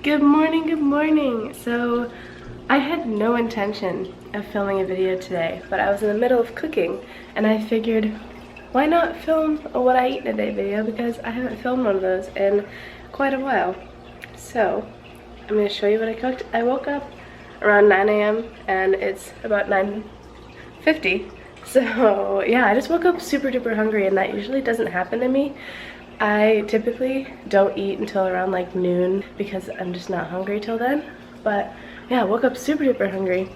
Good morning, good morning. So I had no intention of filming a video today, but I was in the middle of cooking and I figured why not film a what I eat in a day video, because I haven't filmed one of those in quite a while. So I'm going to show you what I cooked. I woke up around 9 a.m. and it's about 9:50. So yeah, I just woke up super duper hungry, and that usually doesn't happen to me. I typically don't eat until around like noon because I'm just not hungry till then. But yeah, I woke up super duper hungry,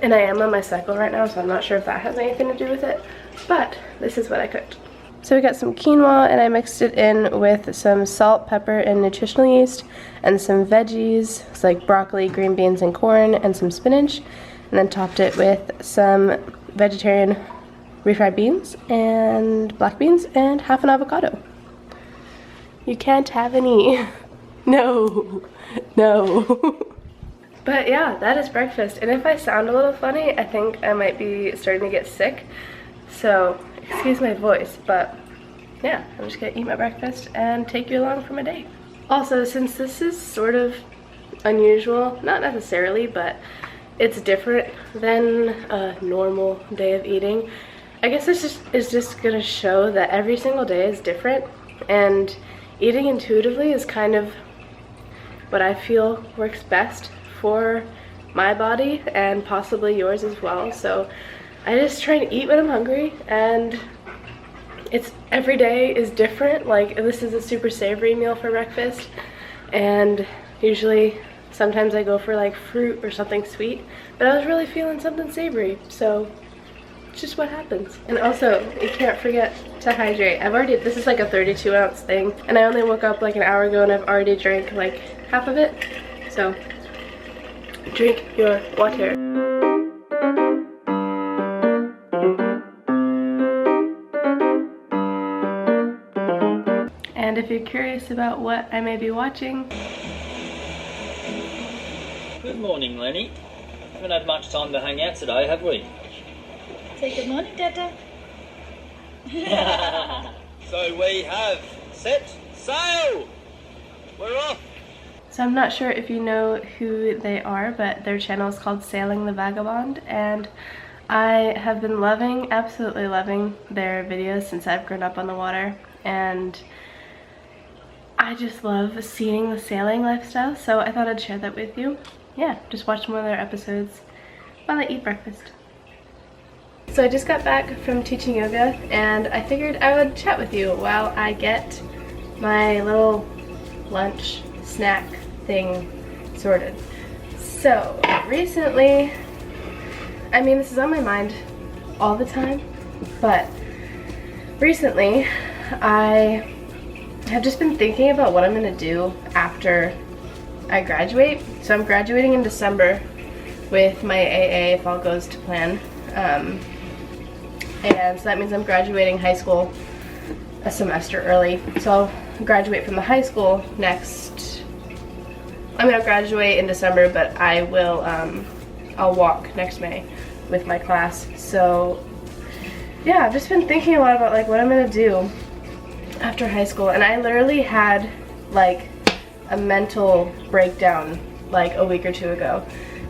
and I am on my cycle right now, so I'm not sure if that has anything to do with it, but this is what I cooked. So we got some quinoa, and I mixed it in with some salt, pepper, and nutritional yeast, and some veggies, it's like broccoli, green beans, and corn, and some spinach, and then topped it with some vegetarian refried beans and black beans and half an avocado. You can't have any. No, no. But yeah, that is breakfast. And if I sound a little funny, I think I might be starting to get sick. So excuse my voice, but yeah, I'm just gonna eat my breakfast and take you along for my day. Also, since this is sort of unusual, not necessarily, but it's different than a normal day of eating, I guess this is just gonna show that every single day is different, and eating intuitively is kind of what I feel works best for my body and possibly yours as well. So I just try to eat when I'm hungry, and it's every day is different. Like, this is a super savory meal for breakfast, and usually sometimes I go for like fruit or something sweet, but I was really feeling something savory, so it's just what happens. And also, you can't forget to hydrate. This is like a 32-ounce thing, and I only woke up like an hour ago and I've already drank like half of it. So drink your water. And if you're curious about what I may be watching. Good morning, Lenny. Haven't had much time to hang out today, have we? Say good morning, Dada. So we have set sail. We're off. So I'm not sure if you know who they are, but their channel is called Sailing the Vagabond, and I have been absolutely loving their videos since I've grown up on the water, and I just love seeing the sailing lifestyle, so I thought I'd share that with you. Yeah, just watch one of their episodes while I eat breakfast. So I just got back from teaching yoga, and I figured I would chat with you while I get my little lunch snack thing sorted. So recently, I mean, this is on my mind all the time, but recently I have just been thinking about what I'm gonna do after I graduate. So I'm graduating in December with my AA if all goes to plan. And so that means I'm graduating high school a semester early. So I'll graduate from the high school I'll graduate in December, but I will, I'll walk next May with my class. So yeah, I've just been thinking a lot about like what I'm gonna do after high school, and I literally had like a mental breakdown like a week or two ago,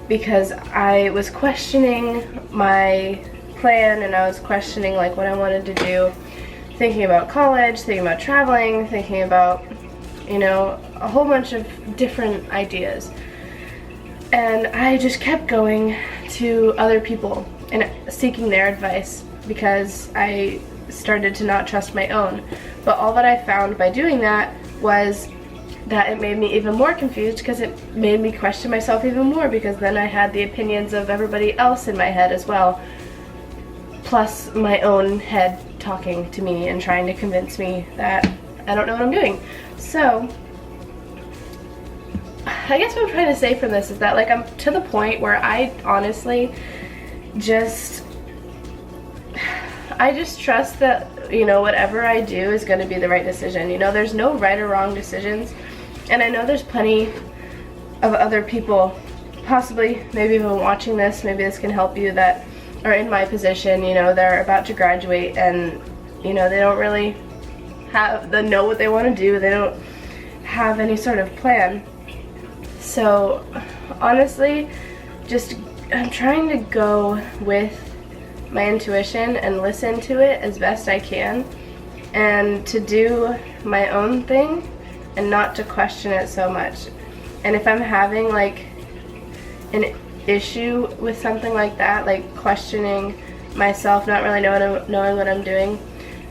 because I was questioning my plan, and I was questioning like what I wanted to do, thinking about college, thinking about traveling, thinking about, you know, a whole bunch of different ideas. And I just kept going to other people and seeking their advice because I started to not trust my own. But all that I found by doing that was that it made me even more confused, because it made me question myself even more, because then I had the opinions of everybody else in my head as well, plus my own head talking to me and trying to convince me that I don't know what I'm doing. So I guess what I'm trying to say from this is that like I'm to the point where I honestly just trust that, you know, whatever I do is going to be the right decision. You know, there's no right or wrong decisions, and I know there's plenty of other people, possibly maybe even watching this, maybe this can help you, that are in my position. You know, they're about to graduate, and you know, they don't really know what they want to do. They don't have any sort of plan. So honestly, just I'm trying to go with my intuition and listen to it as best I can, and to do my own thing and not to question it so much. And if I'm having like an issue with something like that, like questioning myself, not really knowing what I'm doing,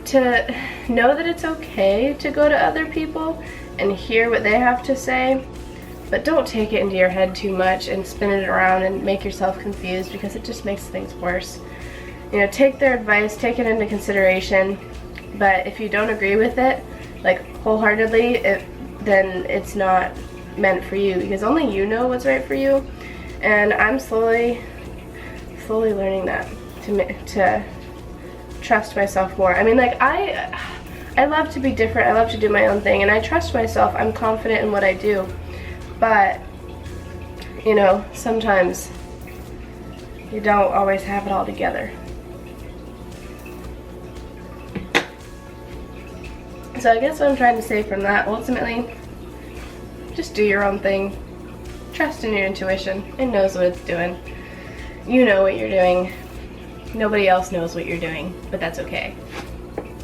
to know that it's okay to go to other people and hear what they have to say, but don't take it into your head too much and spin it around and make yourself confused, because it just makes things worse. You know, take their advice, take it into consideration, but if you don't agree with it, like wholeheartedly, then it's not meant for you, because only you know what's right for you. And I'm slowly learning that, to trust myself more. I mean, like I love to be different, I love to do my own thing, and I trust myself, I'm confident in what I do. But, you know, sometimes you don't always have it all together. So I guess what I'm trying to say from that, ultimately, just do your own thing. Trust in your intuition. It knows what it's doing. You know what you're doing. Nobody else knows what you're doing, but that's okay.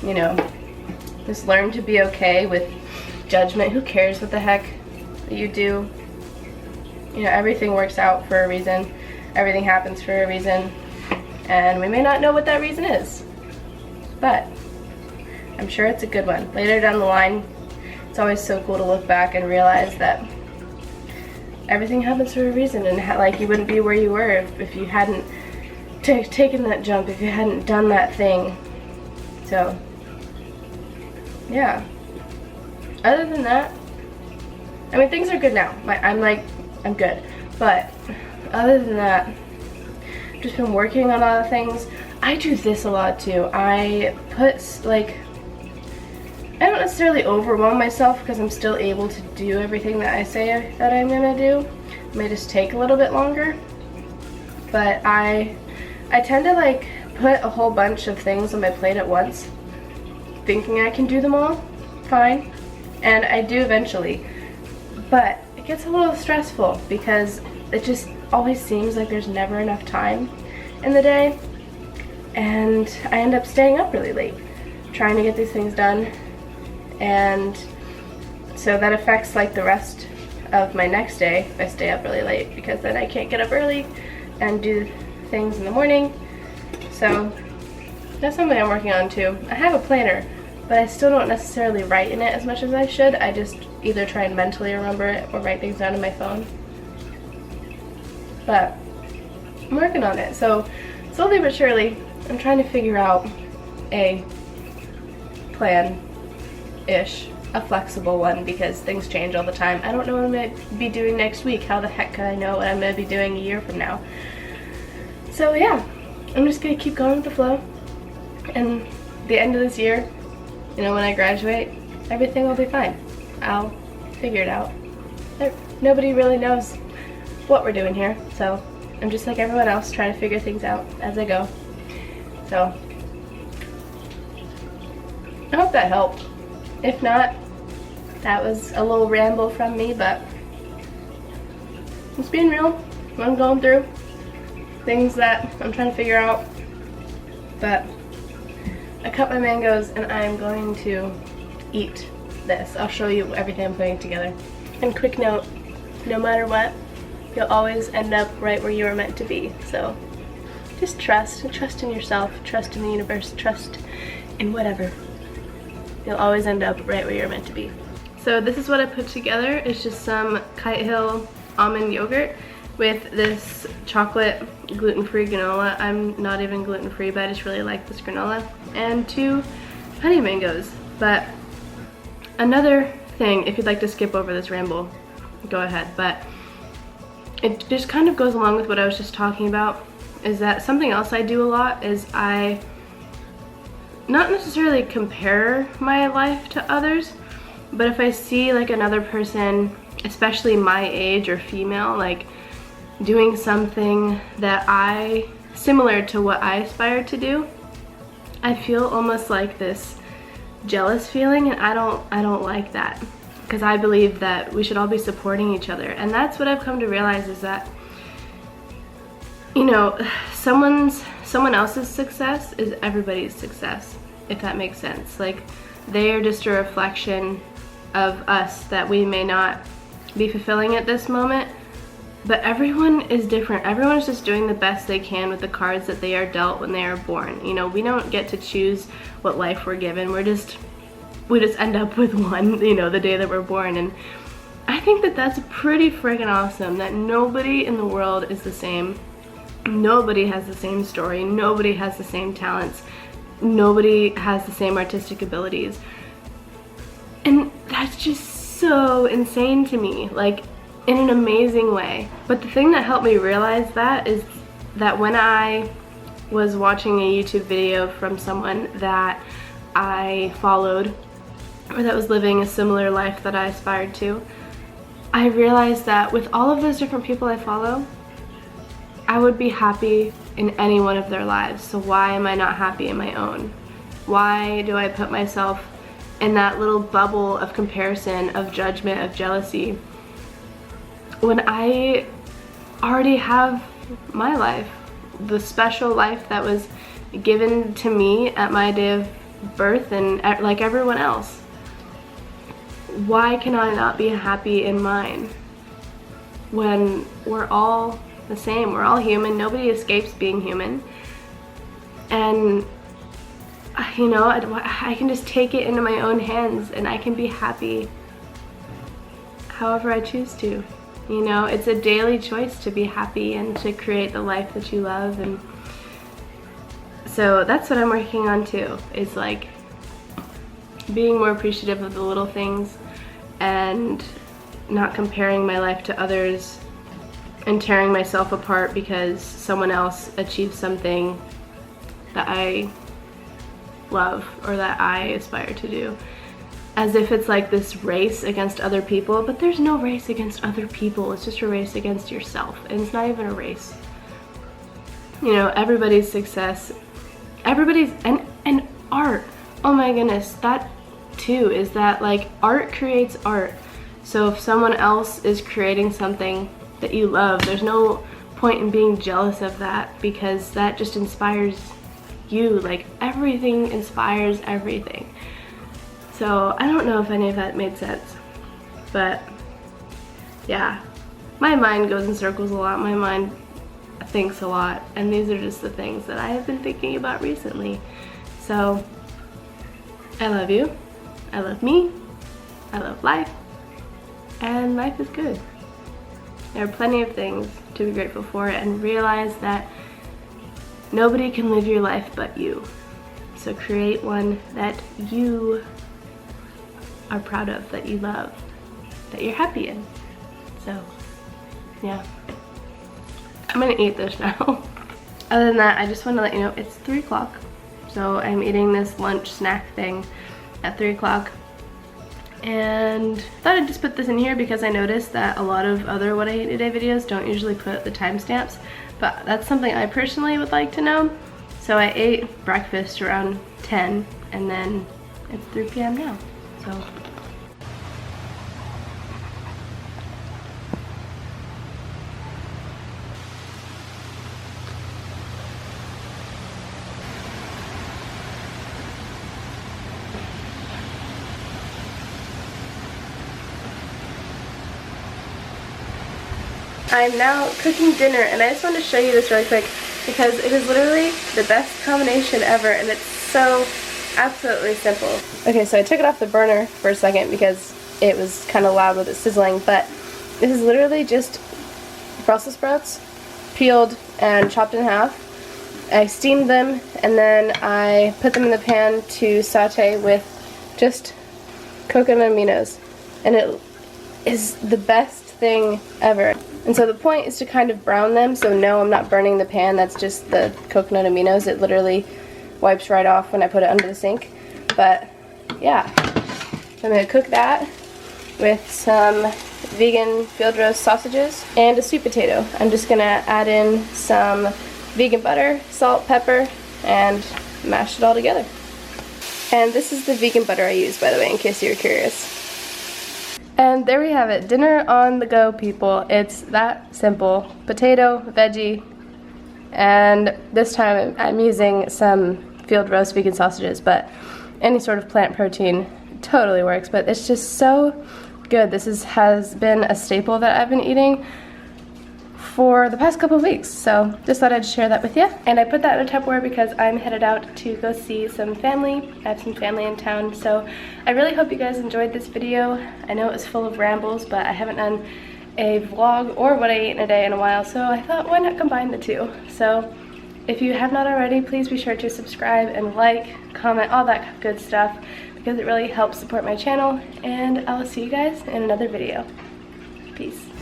You know, just learn to be okay with judgment. Who cares what the heck you do? You know, everything works out for a reason. Everything happens for a reason. And we may not know what that reason is, but I'm sure it's a good one. Later down the line, it's always so cool to look back and realize that everything happens for a reason, and like you wouldn't be where you were if you hadn't taken that jump, if you hadn't done that thing. So, yeah. Other than that, I mean, things are good now. I'm good. But other than that, I've just been working on other things. I do this a lot too. I don't necessarily overwhelm myself, because I'm still able to do everything that I say that I'm gonna do. It may just take a little bit longer. But I tend to like put a whole bunch of things on my plate at once, thinking I can do them all fine. And I do eventually. But it gets a little stressful, because it just always seems like there's never enough time in the day. And I end up staying up really late trying to get these things done. And so that affects like the rest of my next day if I stay up really late, because then I can't get up early and do things in the morning. So that's something I'm working on too. I have a planner, but I still don't necessarily write in it as much as I should. I just either try and mentally remember it or write things down on my phone. But I'm working on it. So slowly but surely, I'm trying to figure out a plan-ish, a flexible one, because things change all the time. I don't know what I'm going to be doing next week. How the heck can I know what I'm going to be doing a year from now? So yeah, I'm just going to keep going with the flow. And the end of this year, you know, when I graduate, everything will be fine. I'll figure it out. Nobody really knows what we're doing here, so I'm just like everyone else, trying to figure things out as I go. So I hope that helped. If not, that was a little ramble from me, but it's being real. What I'm going through, things that I'm trying to figure out. But I cut my mangoes and I'm going to eat this. I'll show you everything I'm putting together. And quick note, no matter what, you'll always end up right where you were meant to be. So just trust in yourself, trust in the universe, trust in whatever. You'll always end up right where you're meant to be. So this is what I put together. It's just some Kite Hill almond yogurt with this chocolate gluten-free granola. I'm not even gluten-free, but I just really like this granola. And 2 honey mangoes. But another thing, if you'd like to skip over this ramble, go ahead. But it just kind of goes along with what I was just talking about, is that something else I do a lot is I not necessarily compare my life to others, but if I see like another person, especially my age or female, like doing something that similar to what I aspire to do, I feel almost like this jealous feeling, and I don't like that. because I believe that we should all be supporting each other. And that's what I've come to realize, is that, you know, someone else's success is everybody's success, if that makes sense. Like, they are just a reflection of us that we may not be fulfilling at this moment, but everyone is different. Everyone is just doing the best they can with the cards that they are dealt when they are born. You know, we don't get to choose what life we're given. We just end up with one, you know, the day that we're born. And I think that that's pretty friggin' awesome, that nobody in the world is the same. Nobody has the same story. Nobody has the same talents. Nobody has the same artistic abilities. And that's just so insane to me, like, in an amazing way. But the thing that helped me realize that is that when I was watching a YouTube video from someone that I followed, or that was living a similar life that I aspired to, I realized that with all of those different people I follow, I would be happy in any one of their lives. So why am I not happy in my own? Why do I put myself in that little bubble of comparison, of judgment, of jealousy, when I already have my life, the special life that was given to me at my day of birth, and like everyone else? Why can I not be happy in mine when we're all the same? We're all human. Nobody escapes being human. And you know, I can just take it into my own hands, and I can be happy however I choose to. You know, it's a daily choice to be happy and to create the life that you love. And so that's what I'm working on too, is like being more appreciative of the little things and not comparing my life to others and tearing myself apart because someone else achieved something that I love or that I aspire to do. As if it's like this race against other people, but there's no race against other people. It's just a race against yourself, and it's not even a race. You know, everybody's success, everybody's, and art, oh my goodness, that too, is that like art creates art. So if someone else is creating something that you love, there's no point in being jealous of that, because that just inspires you. Like, everything inspires everything. So I don't know if any of that made sense, but yeah, my mind goes in circles a lot. My mind thinks a lot, and these are just the things that I have been thinking about recently. So I love you, I love me, I love life, and life is good. There are plenty of things to be grateful for, and realize that nobody can live your life but you. So create one that you are proud of, that you love, that you're happy in. So yeah, I'm gonna eat this now. Other than that, I just want to let you know it's 3 o'clock, so I'm eating this lunch snack thing at 3 o'clock, and I thought I'd just put this in here because I noticed that a lot of other What I Ate Today videos don't usually put the timestamps, but that's something I personally would like to know. So I ate breakfast around 10, and then it's 3 p.m. now. So I'm now cooking dinner, and I just wanted to show you this really quick because it is literally the best combination ever, and it's so absolutely simple. Okay, so I took it off the burner for a second because it was kind of loud with it sizzling, but this is literally just Brussels sprouts, peeled and chopped in half. I steamed them, and then I put them in the pan to saute with just coconut aminos, and it is the best thing ever. And so the point is to kind of brown them, so no, I'm not burning the pan, that's just the coconut aminos. It literally wipes right off when I put it under the sink. But yeah, I'm going to cook that with some vegan field roast sausages and a sweet potato. I'm just going to add in some vegan butter, salt, pepper, and mash it all together. And this is the vegan butter I use, by the way, in case you were curious. And there we have it, dinner on the go, people. It's that simple. Potato, veggie, and this time I'm using some field roast vegan sausages, but any sort of plant protein totally works. But it's just so good. This has been a staple that I've been eating for the past couple of weeks, so just thought I'd share that with you. And I put that in a Tupperware because I'm headed out to go see some family. I have some family in town, so I really hope you guys enjoyed this video. I know it was full of rambles, but I haven't done a vlog or what I ate in a day in a while, so I thought, why not combine the two? So if you have not already, please be sure to subscribe and like, comment, all that good stuff, because it really helps support my channel, and I'll see you guys in another video. Peace.